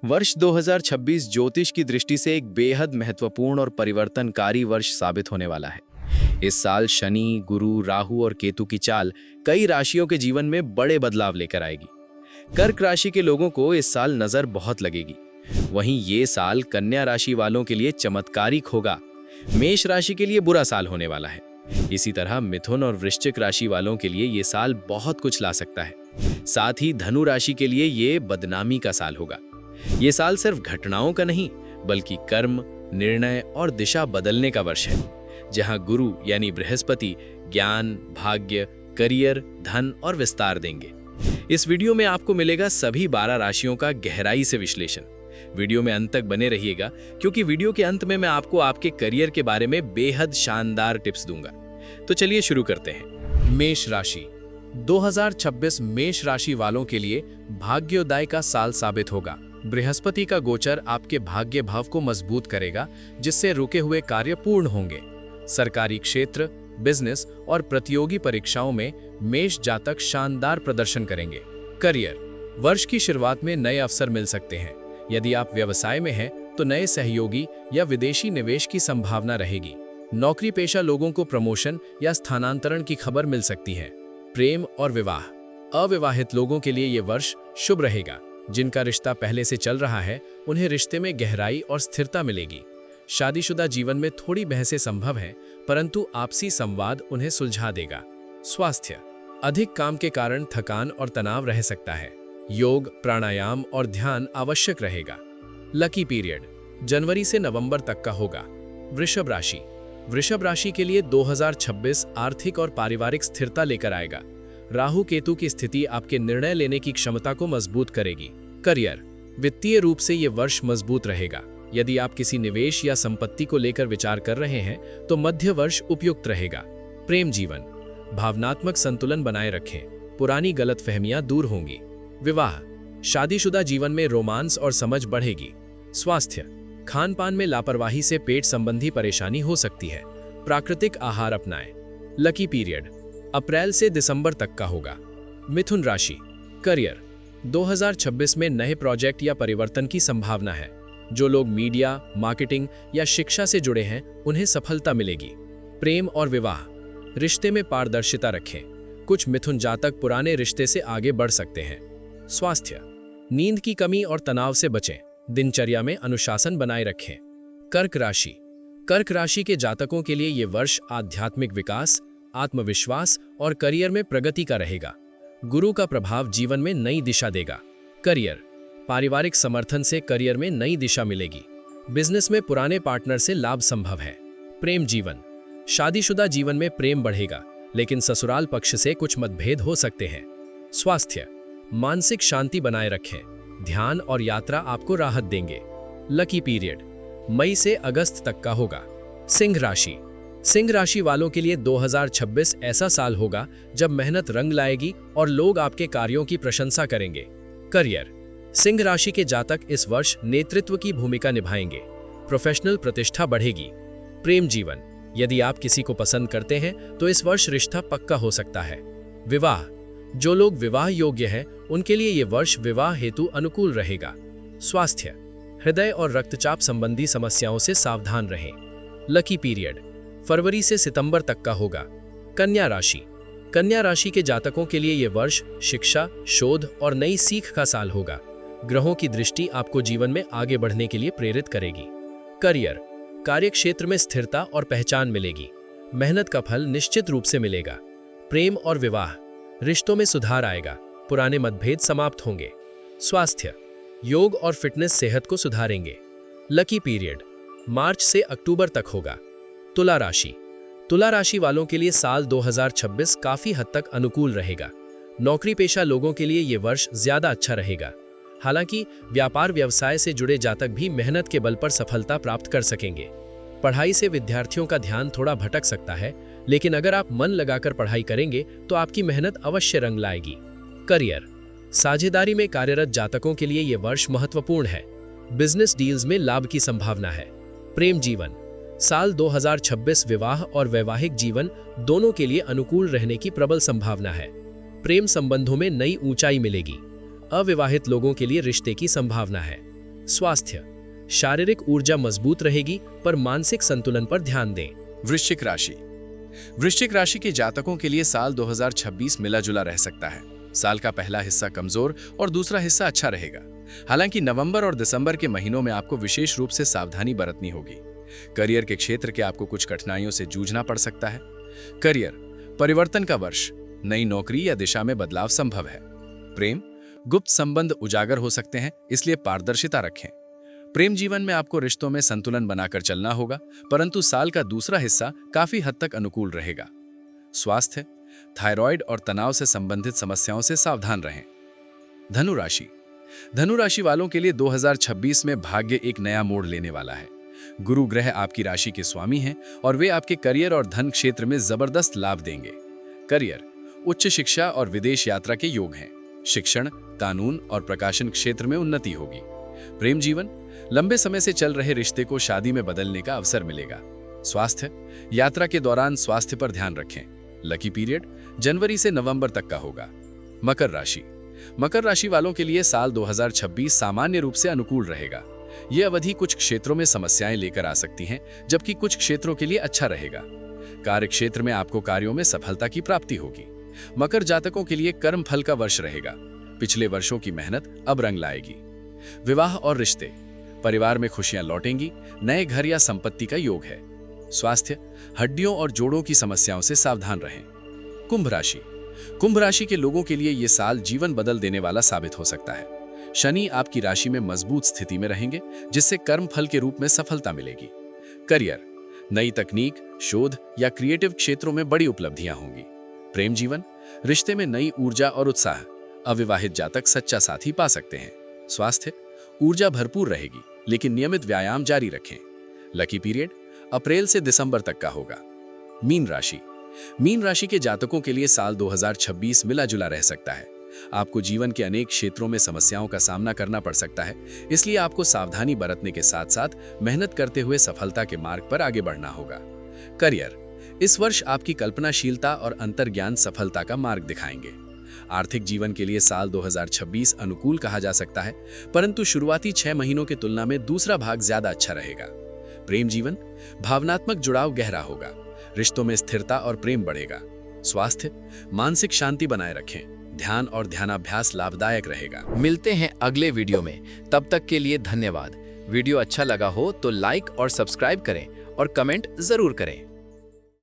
वर्ष 2026 ज्योतिष की दृष्टि से एक बेहद महत्वपूर्ण और परिवर्तनकारी वर्ष साबित होने वाला है। इस साल शनि, गुरु, राहु और केतु की चाल कई राशियों के जीवन में बड़े बदलाव लेकर आएगी। कर्क राशि के लोगों को इस साल नजर बहुत लगेगी। वहीं ये साल कन्या राशि वालों के लिए चमत्कारिक होगा। मेष राशि के लिए बुरा साल होने वाला है। इसी तरह मिथुन और वृश्चिक राशि वालों के लिए ये साल बहुत कुछ ला सकता है। साथ ही धनु राशि के लिए ये बदनामी का साल होगा। ये साल सिर्फ घटनाओं का नहीं, बल्कि कर्म, निर्णय और दिशा बदलने का वर्ष है, जहां गुरु यानी बृहस्पति ज्ञान, भाग्य, करियर, धन और विस्तार देंगे। इस वीडियो में आपको मिलेगा सभी 12 राशियों का गहराई से विश्लेषण। वीडियो में अंत तक बने रहिएगा, क्योंकि वीडियो के अंत में मैं आपको आपके करियर के बारे में बेहद शानदार टिप्स दूंगा। तो चलिए शुरू करते हैं। मेष राशि 2026 मेष राशि वालों के लिए भाग्योदय का साल साबित होगा। बृहस्पति का गोचर आपके भाग्य भाव को मजबूत करेगा, जिससे रुके हुए कार्य पूर्ण होंगे। सरकारी क्षेत्र, बिजनेस और प्रतियोगी परीक्षाओं में मेष जातक शानदार प्रदर्शन करेंगे। करियर वर्ष की शुरुआत में नए अवसर मिल सकते हैं। यदि आप व्यवसाय में हैं तो नए सहयोगी या विदेशी निवेश की संभावना रहेगी। नौकरी पेशा लोगों को प्रमोशन या स्थानांतरण की खबर मिल सकती है। प्रेम और विवाह अविवाहित लोगों के लिए ये वर्ष शुभ रहेगा। जिनका रिश्ता पहले से चल रहा है, उन्हें रिश्ते में गहराई और स्थिरता मिलेगी। शादीशुदा जीवन में थोड़ी बहसें संभव हैं, परंतु आपसी संवाद उन्हें सुलझा देगा। स्वास्थ्य अधिक काम के कारण थकान और तनाव रह सकता है। योग, प्राणायाम और ध्यान आवश्यक रहेगा। लकी पीरियड जनवरी से नवंबर तक का होगा। वृषभ राशि के लिए 2026 आर्थिक और पारिवारिक स्थिरता लेकर आएगा। राहु केतु की स्थिति आपके निर्णय लेने की क्षमता को मजबूत करेगी। करियर वित्तीय रूप से ये वर्ष मजबूत रहेगा। यदि आप किसी निवेश या संपत्ति को लेकर विचार कर रहे हैं तो मध्य वर्ष उपयुक्त रहेगा। प्रेम जीवन भावनात्मक संतुलन बनाए रखें, पुरानी गलतफहमियां दूर होंगी। विवाह शादीशुदा जीवन में रोमांस और समझ बढ़ेगी। स्वास्थ्य खान पान में लापरवाही से पेट संबंधी परेशानी हो सकती है। प्राकृतिक आहार अपनाएं। लकी पीरियड अप्रैल से दिसंबर तक का होगा। मिथुन राशि करियर 2026 में नए प्रोजेक्ट या परिवर्तन की संभावना है। जो लोग मीडिया, मार्केटिंग या शिक्षा से जुड़े हैं, उन्हें सफलता मिलेगी। प्रेम और विवाह रिश्ते में पारदर्शिता रखें। कुछ मिथुन जातक पुराने रिश्ते से आगे बढ़ सकते हैं। स्वास्थ्य नींद की कमी और तनाव से बचें। दिनचर्या में अनुशासन बनाए रखें। कर्क राशि के जातकों के लिए यह वर्ष आध्यात्मिक विकास, आत्मविश्वास और करियर में प्रगति का रहेगा। गुरु का प्रभाव जीवन में नई दिशा देगा। करियर पारिवारिक समर्थन से करियर में नई दिशा मिलेगी। बिजनेस में पुराने पार्टनर से लाभ संभव है। प्रेम जीवन शादीशुदा जीवन में प्रेम बढ़ेगा, लेकिन ससुराल पक्ष से कुछ मतभेद हो सकते हैं। स्वास्थ्य मानसिक शांति बनाए रखें। ध्यान और यात्रा आपको राहत देंगे। लकी पीरियड मई से अगस्त तक का होगा। सिंह राशि वालों के लिए 2026 ऐसा साल होगा जब मेहनत रंग लाएगी और लोग आपके कार्यों की प्रशंसा करेंगे। करियर सिंह राशि के जातक इस वर्ष नेतृत्व की भूमिका निभाएंगे। प्रोफेशनल प्रतिष्ठा बढ़ेगी। प्रेम जीवन यदि आप किसी को पसंद करते हैं तो इस वर्ष रिश्ता पक्का हो सकता है। विवाह जो लोग विवाह योग्य हैं, उनके लिए यह वर्ष विवाह हेतु अनुकूल रहेगा। स्वास्थ्य हृदय और रक्तचाप संबंधी समस्याओं से सावधान रहें। लकी पीरियड फरवरी से सितंबर तक का होगा। कन्या राशि के जातकों के लिए यह वर्ष शिक्षा, शोध और नई सीख का साल होगा। ग्रहों की दृष्टि आपको जीवन में आगे बढ़ने के लिए प्रेरित करेगी। करियर कार्य क्षेत्र में स्थिरता और पहचान मिलेगी। मेहनत का फल निश्चित रूप से मिलेगा। प्रेम और विवाह रिश्तों में सुधार आएगा। पुराने मतभेद समाप्त होंगे। स्वास्थ्य योग और फिटनेस सेहत को सुधारेंगे। लकी पीरियड मार्च से अक्टूबर तक होगा। तुला राशि वालों के लिए साल 2026 काफी हद तक अनुकूल रहेगा। नौकरी पेशा लोगों के लिए यह वर्ष ज्यादा अच्छा रहेगा। हालांकि व्यापार व्यवसाय से जुड़े जातक भी मेहनत के बल पर सफलता प्राप्त कर सकेंगे। पढ़ाई से विद्यार्थियों का ध्यान थोड़ा भटक सकता है, लेकिन अगर आप मन लगाकर पढ़ाई करेंगे तो आपकी मेहनत अवश्य रंग लाएगी। करियर साझेदारी में कार्यरत जातकों के लिए यह वर्ष महत्वपूर्ण है। बिजनेस डील्स में लाभ की संभावना है। प्रेम जीवन साल 2026 विवाह और वैवाहिक जीवन दोनों के लिए अनुकूल रहने की प्रबल संभावना है। प्रेम संबंधों में नई ऊंचाई मिलेगी। अविवाहित लोगों के लिए रिश्ते की संभावना है। स्वास्थ्य, शारीरिक ऊर्जा मजबूत रहेगी पर मानसिक संतुलन पर ध्यान दें। वृश्चिक राशि। वृश्चिक राशि के जातकों के लिए साल 2026 मिला जुला रह सकता है। साल का पहला हिस्सा कमजोर और दूसरा हिस्सा अच्छा रहेगा। हालांकि नवंबर और दिसंबर के महीनों में आपको विशेष रूप से सावधानी बरतनी होगी। करियर के क्षेत्र के आपको कुछ कठिनाइयों से जूझना पड़ सकता है। करियर, परिवर्तन का वर्ष, नई नौकरी या दिशा में बदलाव संभव है। प्रेम, गुप्त संबंध उजागर हो सकते हैं, इसलिए पारदर्शिता रखें। प्रेम जीवन में आपको रिश्तों में संतुलन बनाकर चलना होगा, परंतु साल का दूसरा हिस्सा काफी हद तक अनुकूल रहेगा। स्वास्थ्य, थायराइड और तनाव से संबंधित समस्याओं से सावधान रहें। धनु राशि। धनु राशि वालों के लिए 2026 में भाग्य एक नया मोड़ लेने वाला है। गुरु ग्रह आपकी राशि के स्वामी हैं और वे आपके करियर और धन क्षेत्र में जबरदस्त लाभ देंगे। करियर, उच्च शिक्षा और विदेश यात्रा के योग हैं। शिक्षण, कानून और प्रकाशन क्षेत्र में उन्नति होगी। प्रेम जीवन, लंबे समय से चल रहे रिश्ते को शादी में बदलने का अवसर मिलेगा। स्वास्थ्य, यात्रा के दौरान स्वास्थ्य पर ध्यान रखें। लकी पीरियड जनवरी से नवंबर तक का होगा। मकर राशि। मकर राशि वालों के लिए साल 2026 सामान्य रूप से अनुकूल रहेगा। यह अवधि कुछ क्षेत्रों में समस्याएं लेकर आ सकती हैं, जबकि कुछ क्षेत्रों के लिए अच्छा रहेगा। कार्य क्षेत्र में आपको कार्यों में सफलता की प्राप्ति होगी। मकर जातकों के लिए कर्म फल का वर्ष रहेगा। पिछले वर्षों की मेहनत अब रंग लाएगी। विवाह और रिश्ते, परिवार में खुशियां लौटेंगी। नए घर या संपत्ति का योग है। स्वास्थ्य, हड्डियों और जोड़ों की समस्याओं से सावधान रहें। कुंभ राशि। कुंभ राशि के लोगों के लिए यह साल जीवन बदल देने वाला साबित हो सकता है। शनि आपकी राशि में मजबूत स्थिति में रहेंगे, जिससे कर्म फल के रूप में सफलता मिलेगी। करियर, नई तकनीक, शोध या क्रिएटिव क्षेत्रों में बड़ी उपलब्धियां होंगी। प्रेम जीवन, रिश्ते में नई ऊर्जा और उत्साह। अविवाहित जातक सच्चा साथी पा सकते हैं। स्वास्थ्य, ऊर्जा भरपूर रहेगी, लेकिन नियमित व्यायाम जारी रखें। लकी पीरियड अप्रैल से दिसंबर तक का होगा। मीन राशि। मीन राशि के जातकों के लिए साल 2026 मिला जुला रह सकता है। आपको जीवन के अनेक क्षेत्रों में समस्याओं का सामना करना पड़ सकता है, इसलिए आपको सावधानी बरतने के साथ साथ मेहनत करते हुए सफलता के मार्ग पर आगे बढ़ना होगा। करियर, इस वर्ष आपकी कल्पनाशीलता और अंतर्ज्ञान सफलता का मार्ग दिखाएंगे। आर्थिक जीवन के लिए साल 2026 अनुकूल कहा जा सकता है, परंतु शुरुआती 6 महीनों की तुलना में दूसरा भाग ज्यादा अच्छा रहेगा। प्रेम जीवन, भावनात्मक जुड़ाव गहरा होगा। रिश्तों में स्थिरता और प्रेम बढ़ेगा। स्वास्थ्य, मानसिक शांति बनाए रखें। ध्यान और ध्यानाभ्यास लाभदायक रहेगा। मिलते हैं अगले वीडियो में, तब तक के लिए धन्यवाद। वीडियो अच्छा लगा हो तो लाइक और सब्सक्राइब करें और कमेंट जरूर करें।